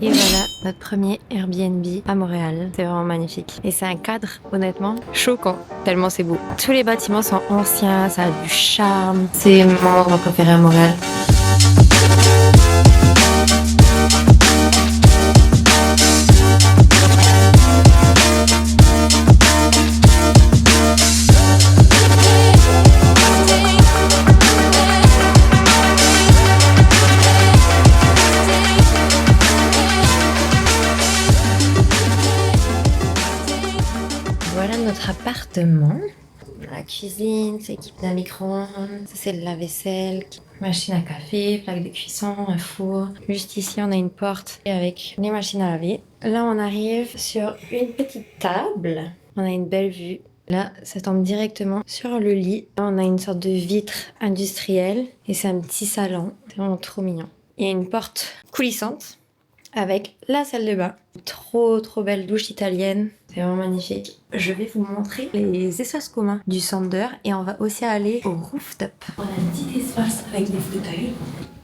Et voilà notre premier Airbnb à Montréal. C'est vraiment magnifique. Et c'est un cadre, honnêtement, choquant. Tellement c'est beau. Tous les bâtiments sont anciens, ça a du charme. C'est mon endroit préféré à Montréal. Voilà notre appartement. La cuisine, c'est équipé d'un micro-ondes. Ça, c'est le lave-vaisselle. Machine à café, plaque de cuisson, un four. Juste ici, on a une porte avec les machines à laver. Là, on arrive sur une petite table. On a une belle vue. Là, ça tombe directement sur le lit. Là, on a une sorte de vitre industrielle. Et c'est un petit salon. C'est vraiment trop mignon. Il y a une porte coulissante avec la salle de bain. Trop belle douche italienne. C'est vraiment magnifique. Je vais vous montrer les espaces communs du Sander et on va aussi aller au rooftop. On a un petit espace avec des fauteuils,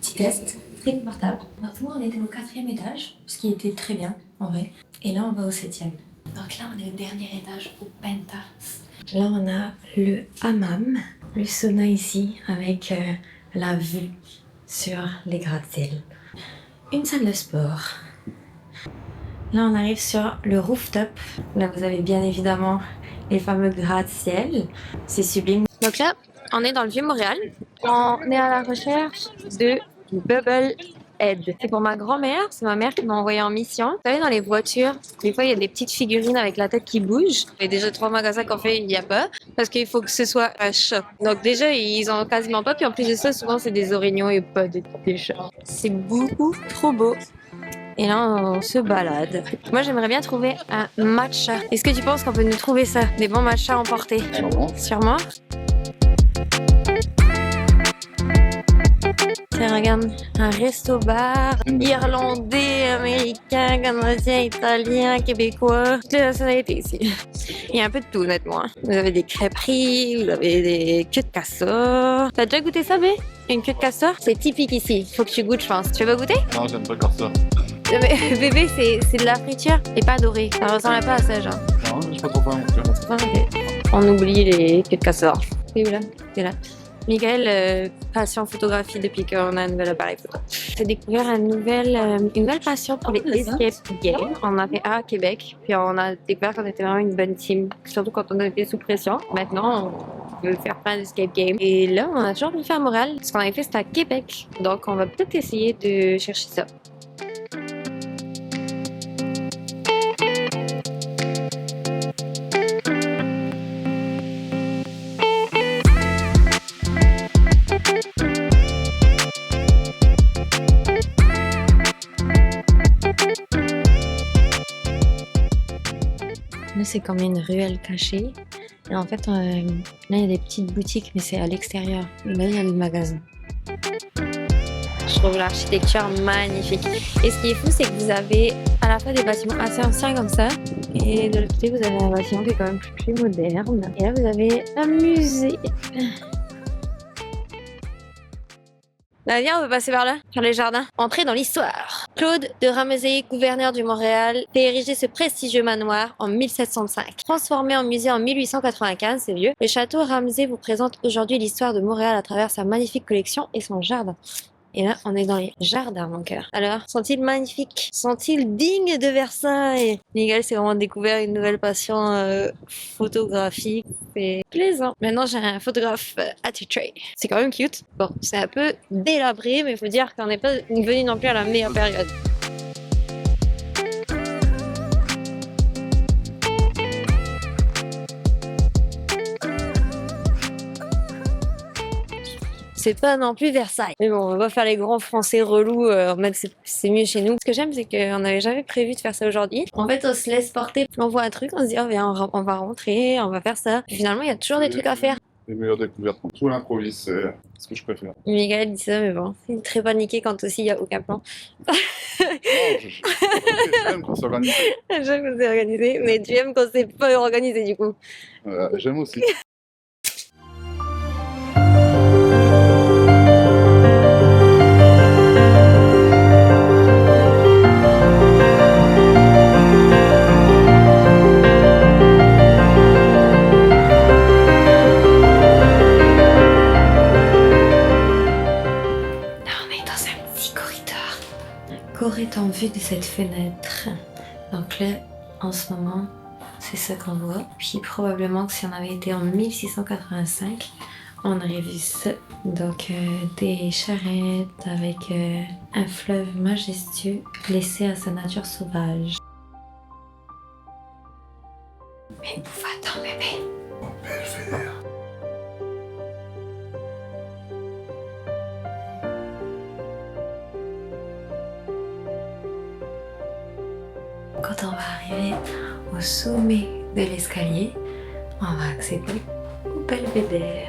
petit test, très confortable. Donc nous on était au 4e étage, ce qui était très bien en vrai. Et là on va au 7e. Donc là on est au dernier étage, au penthouse. Là on a le hammam, le sauna ici avec la vue sur les gratte-ciel. Une salle de sport. Là, on arrive sur le rooftop. Là, vous avez bien évidemment les fameux gratte-ciel. C'est sublime. Donc là, on est dans le Vieux-Montréal. On est à la recherche de Bubble Head. C'est pour ma grand-mère. C'est ma mère qui m'a envoyé en mission. Vous savez, dans les voitures, des fois, il y a des petites figurines avec la tête qui bouge. Il y a déjà 3 magasins qu'on fait, il n'y a pas. Parce qu'il faut que ce soit un chat. Donc déjà, ils en ont quasiment pas. Puis en plus de ça, souvent, c'est des orignaux et pas des chats. C'est beaucoup trop beau. Et là, on se balade. Moi, j'aimerais bien trouver un matcha. Est-ce que tu penses qu'on peut nous trouver ça? Des bons matchas emportés? Sûrement. Tiens, regarde. Un resto-bar. Irlandais, américain, canadien, italien, québécois. Toutes les nationalités ici. Il y a un peu de tout, honnêtement. Vous avez des crêperies, vous avez des queues de castor. T'as déjà goûté ça, bé? Une queue de castor? C'est typique ici. Faut que tu goûtes, je pense. Tu veux goûter? Non, j'aime pas le castor. Bébé, c'est de la friture et pas doré. Ça ressemble pas à ça, genre. Non, je suis pas trop fan. On oublie les queues de castor. C'est où là? C'est là. Michael, passion photographie depuis qu'on a un nouvel appareil photo. J'ai découvert une nouvelle passion pour les escape games. On a fait un à Québec, puis on a découvert qu'on était vraiment une bonne team, surtout quand on était sous pression. Maintenant, on veut faire plein d'escape games. Et là, on a toujours voulu faire à Montréal. Ce qu'on avait fait, c'était à Québec. Donc, on va peut-être essayer de chercher ça. Là, c'est comme une ruelle cachée. Et en fait, là, il y a des petites boutiques, mais c'est à l'extérieur. Là, il y a le magasin. Je trouve l'architecture magnifique. Et ce qui est fou, c'est que vous avez à la fois des bâtiments assez anciens comme ça, et de l'autre côté, vous avez un bâtiment qui est quand même plus moderne. Et là, vous avez un musée. Là, viens, on peut passer par là, sur les jardins. Entrer dans l'histoire. Claude de Ramezay, gouverneur du Montréal, fait ériger ce prestigieux manoir en 1705. Transformé en musée en 1895, c'est vieux, le château Ramezay vous présente aujourd'hui l'histoire de Montréal à travers sa magnifique collection et son jardin. Et là, on est dans les jardins, mon cœur. Alors, sont-ils magnifiques? Sont-ils dignes de Versailles? Miguel s'est vraiment découvert une nouvelle passion photographique. C'est plaisant. Maintenant, j'ai un photographe attitré. C'est quand même cute. Bon, c'est un peu délabré, mais il faut dire qu'on n'est pas venu non plus à la meilleure période. C'est pas non plus Versailles. Mais bon, on va pas faire les grands français relous en mode c'est mieux chez nous. Ce que j'aime, c'est qu'on n'avait jamais prévu de faire ça aujourd'hui. En fait, on se laisse porter. On voit un truc, on se dit, oh, viens, on va rentrer, on va faire ça. Puis finalement, il y a toujours des trucs à faire. Les meilleures découvertes. Tout l'improvise, c'est ce que je préfère. Miguel dit ça, mais bon, il est très paniqué quand aussi il n'y a aucun plan. Non, j'aime qu'on s'organise. J'aime qu'on s'est organisé, mais tu aimes qu'on s'est pas organisé du coup. J'aime aussi. vue de cette fenêtre. Donc là, en ce moment, c'est ça qu'on voit. Puis probablement que si on avait été en 1685, on aurait vu ça. Donc des charrettes avec un fleuve majestueux laissé à sa nature sauvage. Mais va-t'en, bébé. Belvédère. Quand on va arriver au sommet de l'escalier, on va accéder au belvédère.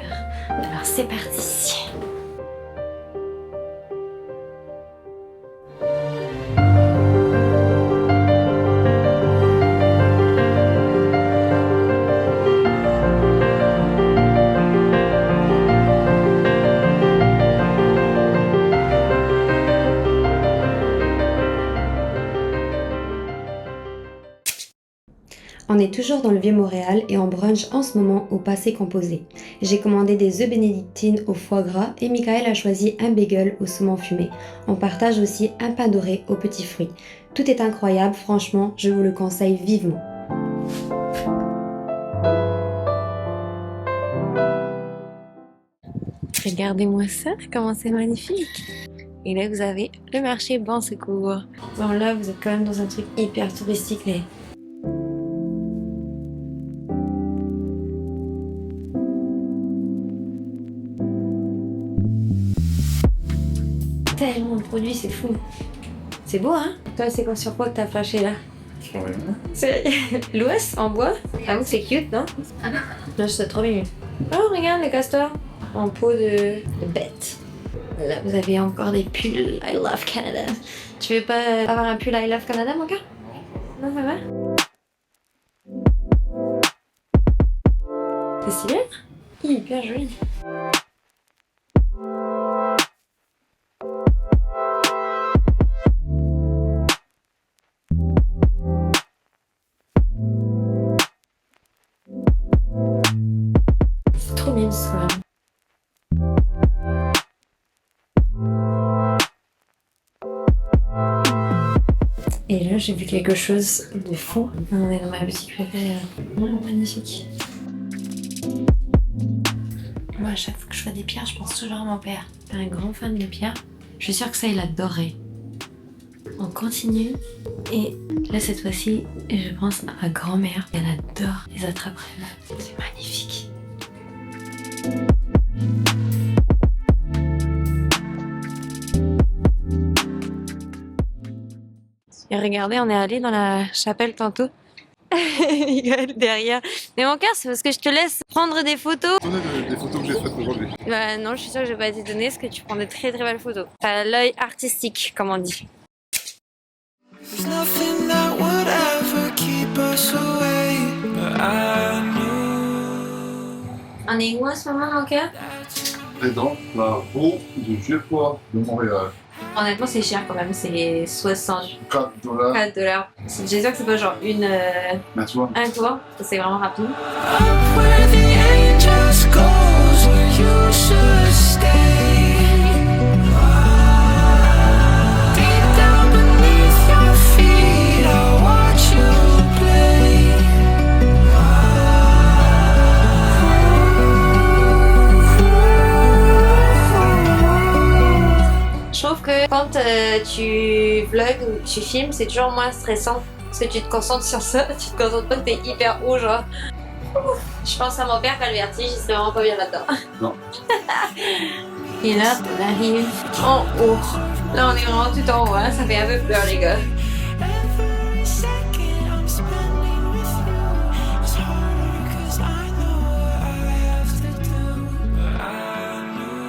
Alors c'est parti. On est toujours dans le Vieux-Montréal et on brunch en ce moment au Passé Composé. J'ai commandé des œufs bénédictines au foie gras et Michael a choisi un bagel au saumon fumé. On partage aussi un pain doré aux petits fruits. Tout est incroyable, franchement, je vous le conseille vivement. Regardez-moi ça, comment c'est magnifique. Et là, vous avez le marché Bon Secours. Bon, là, vous êtes quand même dans un truc hyper touristique, mais... Tellement de produits, c'est fou. C'est beau, hein? Toi, c'est quoi sur quoi que t'as flashé, là? C'est l'ouest en bois. Avoue que c'est cute, non? Là, c'est trop mignon. Oh, regarde les castors en peau de bête. Là, vous avez encore des pulls I Love Canada. Tu veux pas avoir un pull I Love Canada, mon gars? Non, ça va? C'est stylé? Hyper joli. C'est trop mignon, ça. Et là, j'ai vu quelque chose de fou. On est dans ma boutique préférée. Magnifique. Moi, à chaque fois que je vois des pierres, je pense toujours à mon père. C'est un grand fan de pierres. Je suis sûre que ça, il adorerait. On continue. Et là, cette fois-ci, je pense à ma grand-mère. Elle adore les attrape-rêves. C'est magnifique. Et regardez, on est allé dans la chapelle tantôt. Miguel derrière. Mais mon cœur, c'est parce que je te laisse prendre des photos. On a des photos que j'ai faites aujourd'hui. Bah non, je suis sûre que je vais pas t'y donner parce que tu prends de très très belles photos. T'as l'œil artistique, comme on dit. There's nothing that would ever keep us away, but I knew. On est où en ce moment, mon cœur? Et dans la peau du Vieux-Port de Montréal. Honnêtement, c'est cher quand même, c'est 64 $4. $. J'espère que c'est pas genre Mais tu vois, un tour, c'est vraiment rapide. Up where the angels goes, where you should stay. Deep down beneath your feet, I watch you play. Je trouve que quand tu vlogs ou tu filmes, c'est toujours moins stressant parce que tu te concentres sur ça, tu te concentres pas que t'es hyper haut, genre. Ouf, je pense à mon père qui a le vertige, il serait vraiment pas bien là-dedans. Non. Et là, on arrive en haut. Là, on est vraiment tout en haut, hein. Ça fait un peu peur, les gars. Every second I'm spending with you is harder 'cause I know what I have to do, but I knew.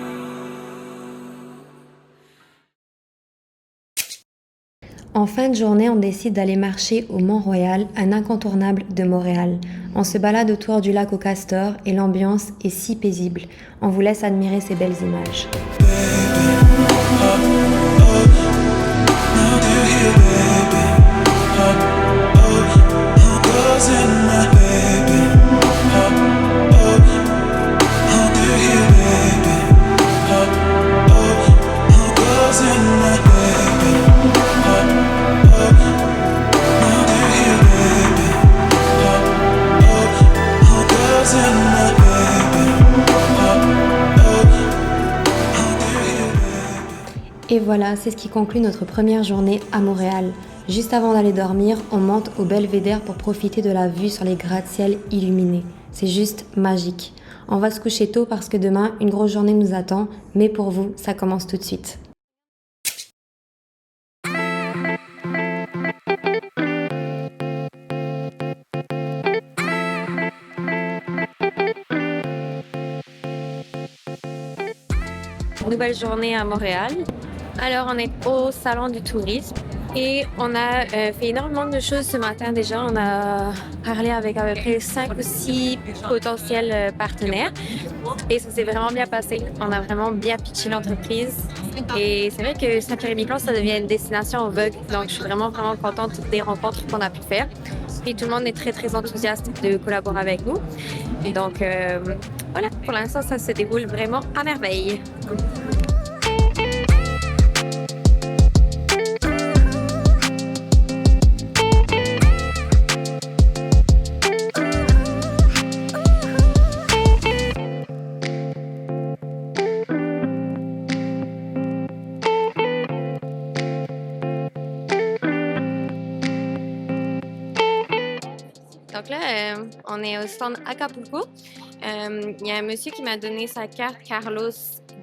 En fin de journée, on décide d'aller marcher au Mont-Royal, un incontournable de Montréal. On se balade autour du lac aux castors et l'ambiance est si paisible. On vous laisse admirer ces belles images. Et voilà, c'est ce qui conclut notre première journée à Montréal. Juste avant d'aller dormir, on monte au Belvédère pour profiter de la vue sur les gratte-ciel illuminés. C'est juste magique. On va se coucher tôt parce que demain, une grosse journée nous attend, mais pour vous, ça commence tout de suite. Nouvelle journée à Montréal. Alors, on est au Salon du tourisme et on a fait énormément de choses ce matin déjà. On a parlé avec à peu près 5 ou 6 potentiels partenaires et ça s'est vraiment bien passé. On a vraiment bien pitché l'entreprise et c'est vrai que Saint-Pierre-et-Miquelon, ça devient une destination en vogue. Donc, je suis vraiment contente des rencontres qu'on a pu faire. Et tout le monde est très enthousiaste de collaborer avec nous. Et donc, voilà, pour l'instant, ça se déroule vraiment à merveille. Donc là, on est au stand Acapulco. Il y a un monsieur qui m'a donné sa carte, Carlos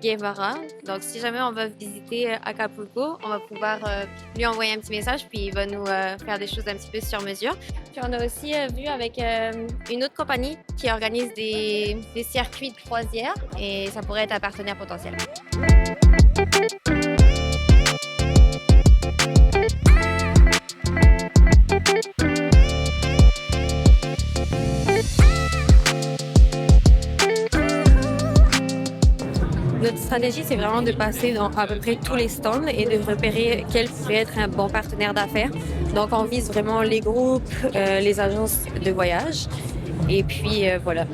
Guevara. Donc, si jamais on va visiter Acapulco, on va pouvoir lui envoyer un petit message, puis il va nous faire des choses un petit peu sur mesure. Puis on a aussi vu avec une autre compagnie qui organise des circuits de croisière et ça pourrait être un partenaire potentiel. Notre stratégie, c'est vraiment de passer dans à peu près tous les stands et de repérer quel pourrait être un bon partenaire d'affaires. Donc, on vise vraiment les groupes, les agences de voyage. Et puis, voilà.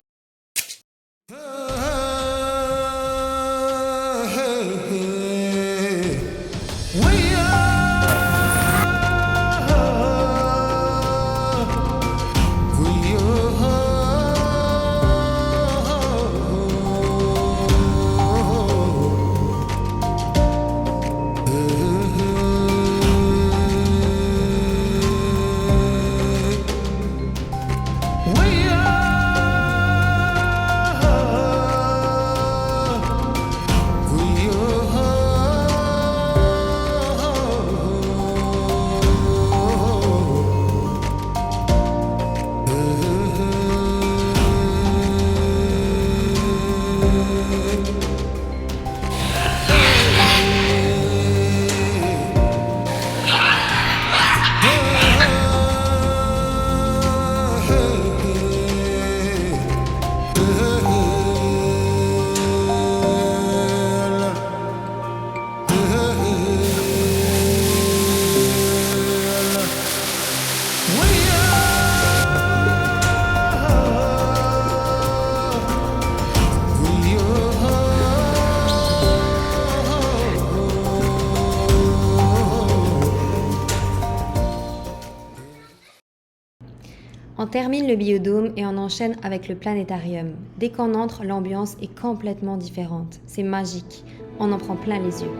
On termine le biodôme et on enchaîne avec le planétarium. Dès qu'on entre, l'ambiance est complètement différente. C'est magique. On en prend plein les yeux.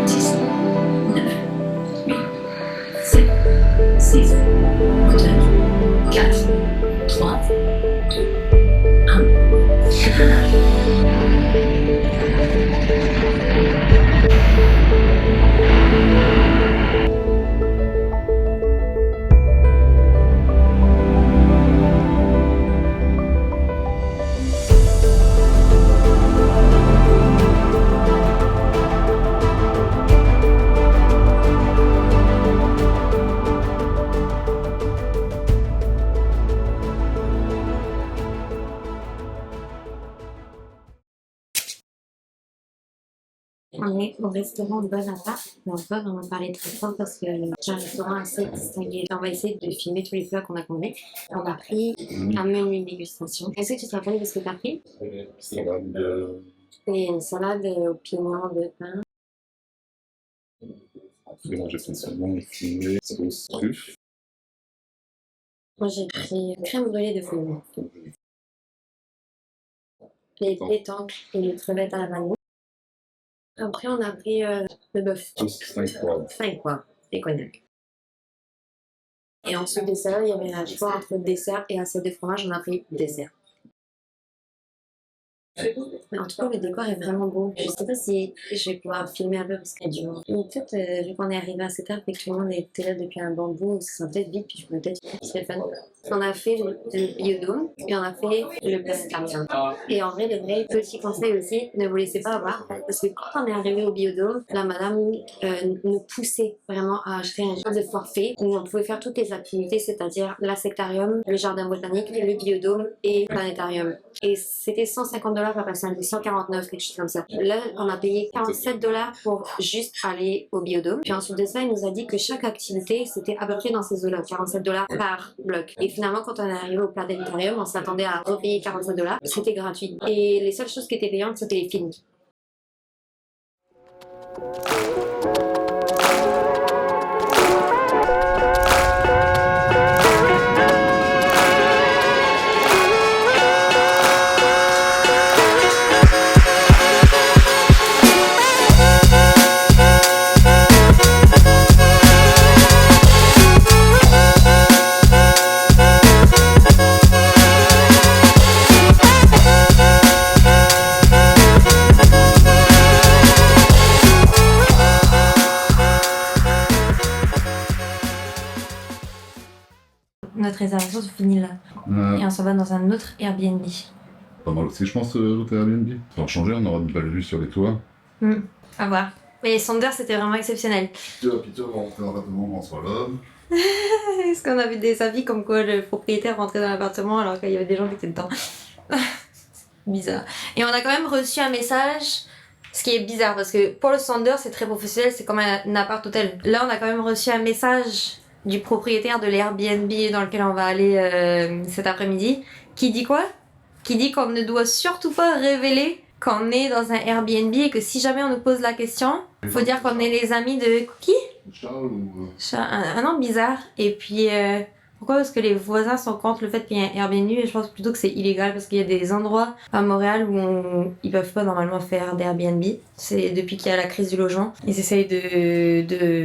10, 9, 8, 7, 6, 5, 4, 3, 2, 1. On est au restaurant Bon Appart, mais on peut pas vraiment parler très fort parce que c'est un restaurant assez distingué. On va essayer de filmer tous les plats qu'on a commandés. On a pris un menu dégustation. Est-ce que tu te rappelles de ce que tu as pris? Salade de... C'est une salade au piment de pain. Après, moi, j'ai fait saumon fumé, sauce truffe. Moi, j'ai pris crème brûlée de fouine. les pétanques et les crevettes à la vanille. Après, on a pris le bœuf. 5 quoi, et cognac. Et ensuite, dessert, il y avait un choix entre dessert et assiette de fromage. On a pris dessert. Mais en tout cas, le décor est vraiment beau. Je sais pas si je vais pouvoir filmer un peu parce qu'il y a du monde. Mais peut-être, vu qu'on est arrivé à cette heure et que tout le monde était là depuis un bon bout, ça sera peut-être vite, puis je peux peut-être c'est fun. On a fait le biodôme et on a fait le pescatarium. Et en vrai, le vrai petit conseil aussi, ne vous laissez pas avoir parce que quand on est arrivé au biodôme, la madame nous poussait vraiment à acheter un genre de forfait où on pouvait faire toutes les activités, c'est-à-dire la sectarium, le jardin botanique, le biodôme et le planétarium. Et c'était 150 $ par personne, 149, quelque chose comme ça. Là, on a payé 47 $ pour juste aller au biodôme. Puis ensuite de ça, il nous a dit que chaque activité, c'était à peu près dans ces eaux-là, 47 $ par bloc. Et finalement, quand on est arrivé au planétarium, on s'attendait à repayer 47 $. C'était gratuit. Et les seules choses qui étaient payantes, c'était les films. Notre réservation se finit là. Et on s'en va dans un autre Airbnb. Pas mal aussi, je pense, l'autre Airbnb. Ça va changer, on aura une belle vue sur les toits. À voir. Mais Sonder, c'était vraiment exceptionnel. Peter va rentrer dans l'appartement, on sera là. Est-ce qu'on a vu des avis comme quoi le propriétaire rentrait dans l'appartement alors qu'il y avait des gens qui étaient dedans? Bizarre. Et on a quand même reçu un message, ce qui est bizarre parce que pour le Sonder, c'est très professionnel, c'est comme un appart hôtel. Là, on a quand même reçu un message du propriétaire de l'Airbnb dans lequel on va aller cet après-midi, qui dit quoi? Qui dit qu'on ne doit surtout pas révéler qu'on est dans un Airbnb et que si jamais on nous pose la question, faut dire qu'on est les amis de qui? Charles ou... Un nom bizarre. Et puis, pourquoi? Parce que les voisins sont contre le fait qu'il y ait un Airbnb et je pense plutôt que c'est illégal parce qu'il y a des endroits à Montréal où ils peuvent pas normalement faire d'Airbnb. C'est depuis qu'il y a la crise du logement. Ils essayent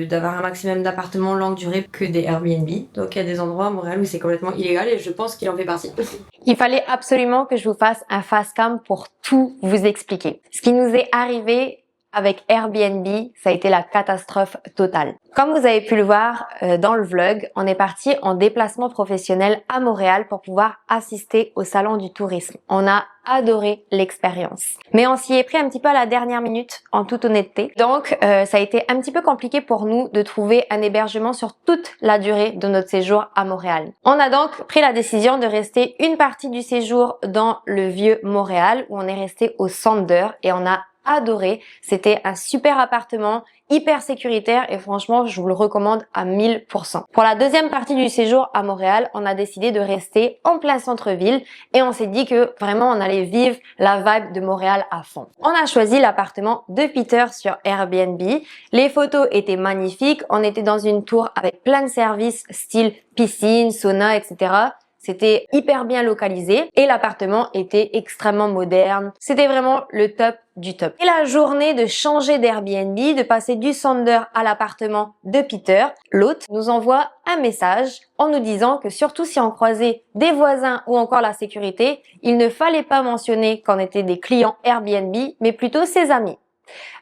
d'avoir un maximum d'appartements longue durée que des Airbnb. Donc il y a des endroits à Montréal où c'est complètement illégal et je pense qu'il en fait partie. Il fallait absolument que je vous fasse un fast cam pour tout vous expliquer. Ce qui nous est arrivé avec Airbnb, ça a été la catastrophe totale. Comme vous avez pu le voir dans le vlog, on est parti en déplacement professionnel à Montréal pour pouvoir assister au salon du tourisme. On a adoré l'expérience. Mais on s'y est pris un petit peu à la dernière minute, en toute honnêteté. Donc, ça a été un petit peu compliqué pour nous de trouver un hébergement sur toute la durée de notre séjour à Montréal. On a donc pris la décision de rester une partie du séjour dans le vieux Montréal, où on est resté au Sonder et on a adoré. C'était un super appartement, hyper sécuritaire et franchement, je vous le recommande à 1000%. Pour la deuxième partie du séjour à Montréal, on a décidé de rester en plein centre-ville et on s'est dit que vraiment on allait vivre la vibe de Montréal à fond. On a choisi l'appartement de Peter sur Airbnb. Les photos étaient magnifiques. On était dans une tour avec plein de services style piscine, sauna, etc. C'était hyper bien localisé et l'appartement était extrêmement moderne. C'était vraiment le top du top. Et la journée de changer d'Airbnb, de passer du Sonder à l'appartement de Peter, l'hôte nous envoie un message en nous disant que surtout si on croisait des voisins ou encore la sécurité, il ne fallait pas mentionner qu'on était des clients Airbnb, mais plutôt ses amis.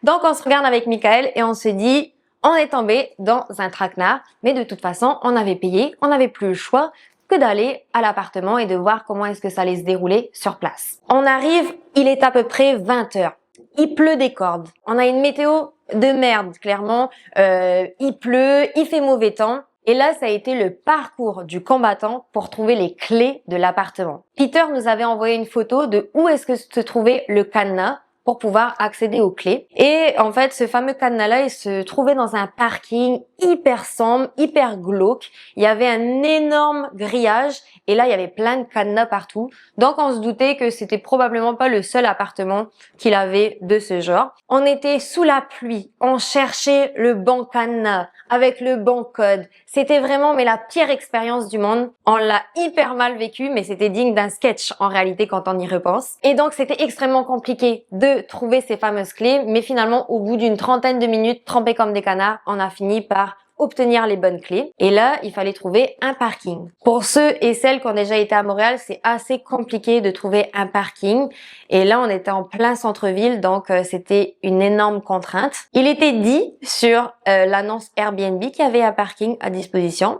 Donc on se regarde avec Michael et on se dit, on est tombé dans un traquenard, mais de toute façon, on avait payé, on n'avait plus le choix que d'aller à l'appartement et de voir comment est-ce que ça allait se dérouler sur place. On arrive, il est à peu près 20 h. Il pleut des cordes. On a une météo de merde, clairement. Il pleut, il fait mauvais temps. Et là, ça a été le parcours du combattant pour trouver les clés de l'appartement. Peter nous avait envoyé une photo de où est-ce que se trouvait le cadenas pour pouvoir accéder aux clés. Et en fait, ce fameux cadenas-là, il se trouvait dans un parking hyper sombre, hyper glauque. Il y avait un énorme grillage et là, il y avait plein de cadenas partout. Donc, on se doutait que c'était probablement pas le seul appartement qu'il avait de ce genre. On était sous la pluie, on cherchait le bon cadenas avec le bon code. C'était vraiment la pire expérience du monde. On l'a hyper mal vécu, mais c'était digne d'un sketch en réalité quand on y repense. Et donc, c'était extrêmement compliqué de trouver ces fameuses clés, mais finalement, au bout d'une trentaine de minutes, trempés comme des canards, on a fini par obtenir les bonnes clés. Et là, il fallait trouver un parking. Pour ceux et celles qui ont déjà été à Montréal, c'est assez compliqué de trouver un parking. Et là, on était en plein centre-ville, donc c'était une énorme contrainte. Il était dit sur l'annonce Airbnb qu'il y avait un parking à disposition.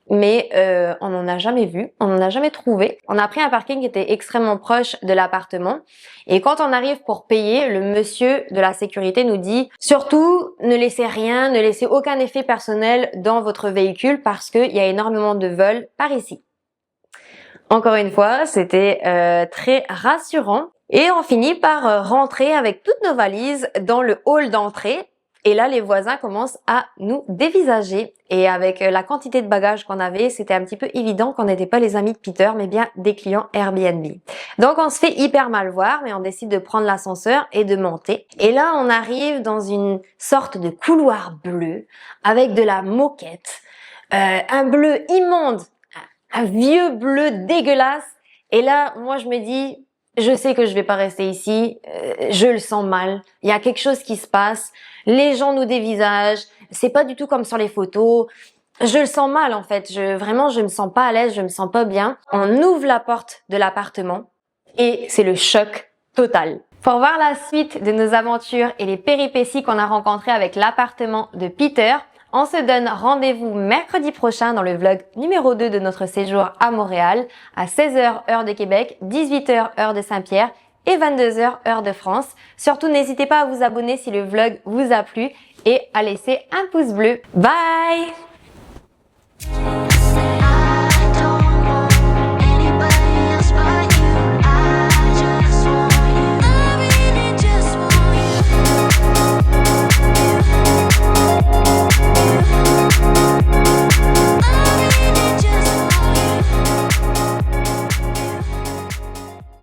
Mais on n'en a jamais vu, on n'en a jamais trouvé. On a pris un parking qui était extrêmement proche de l'appartement. Et quand on arrive pour payer, le monsieur de la sécurité nous dit « Surtout, ne laissez rien, ne laissez aucun effet personnel dans votre véhicule parce qu'il y a énormément de vols par ici. » Encore une fois, c'était très rassurant. Et on finit par rentrer avec toutes nos valises dans le hall d'entrée. Et là, les voisins commencent à nous dévisager. Et avec la quantité de bagages qu'on avait, c'était un petit peu évident qu'on n'était pas les amis de Peter, mais bien des clients Airbnb. Donc, on se fait hyper mal voir, mais on décide de prendre l'ascenseur et de monter. Et là, on arrive dans une sorte de couloir bleu avec de la moquette, un bleu immonde, un vieux bleu dégueulasse. Et là, moi, je me dis... Je sais que je vais pas rester ici, je le sens mal, il y a quelque chose qui se passe, les gens nous dévisagent, c'est pas du tout comme sur les photos, je le sens mal en fait, vraiment je me sens pas à l'aise, je me sens pas bien. On ouvre la porte de l'appartement et c'est le choc total. Pour voir la suite de nos aventures et les péripéties qu'on a rencontrées avec l'appartement de Peter, on se donne rendez-vous mercredi prochain dans le vlog numéro 2 de notre séjour à Montréal à 16h heure de Québec, 18h heure de Saint-Pierre et 22h heure de France. Surtout, n'hésitez pas à vous abonner si le vlog vous a plu et à laisser un pouce bleu. Bye!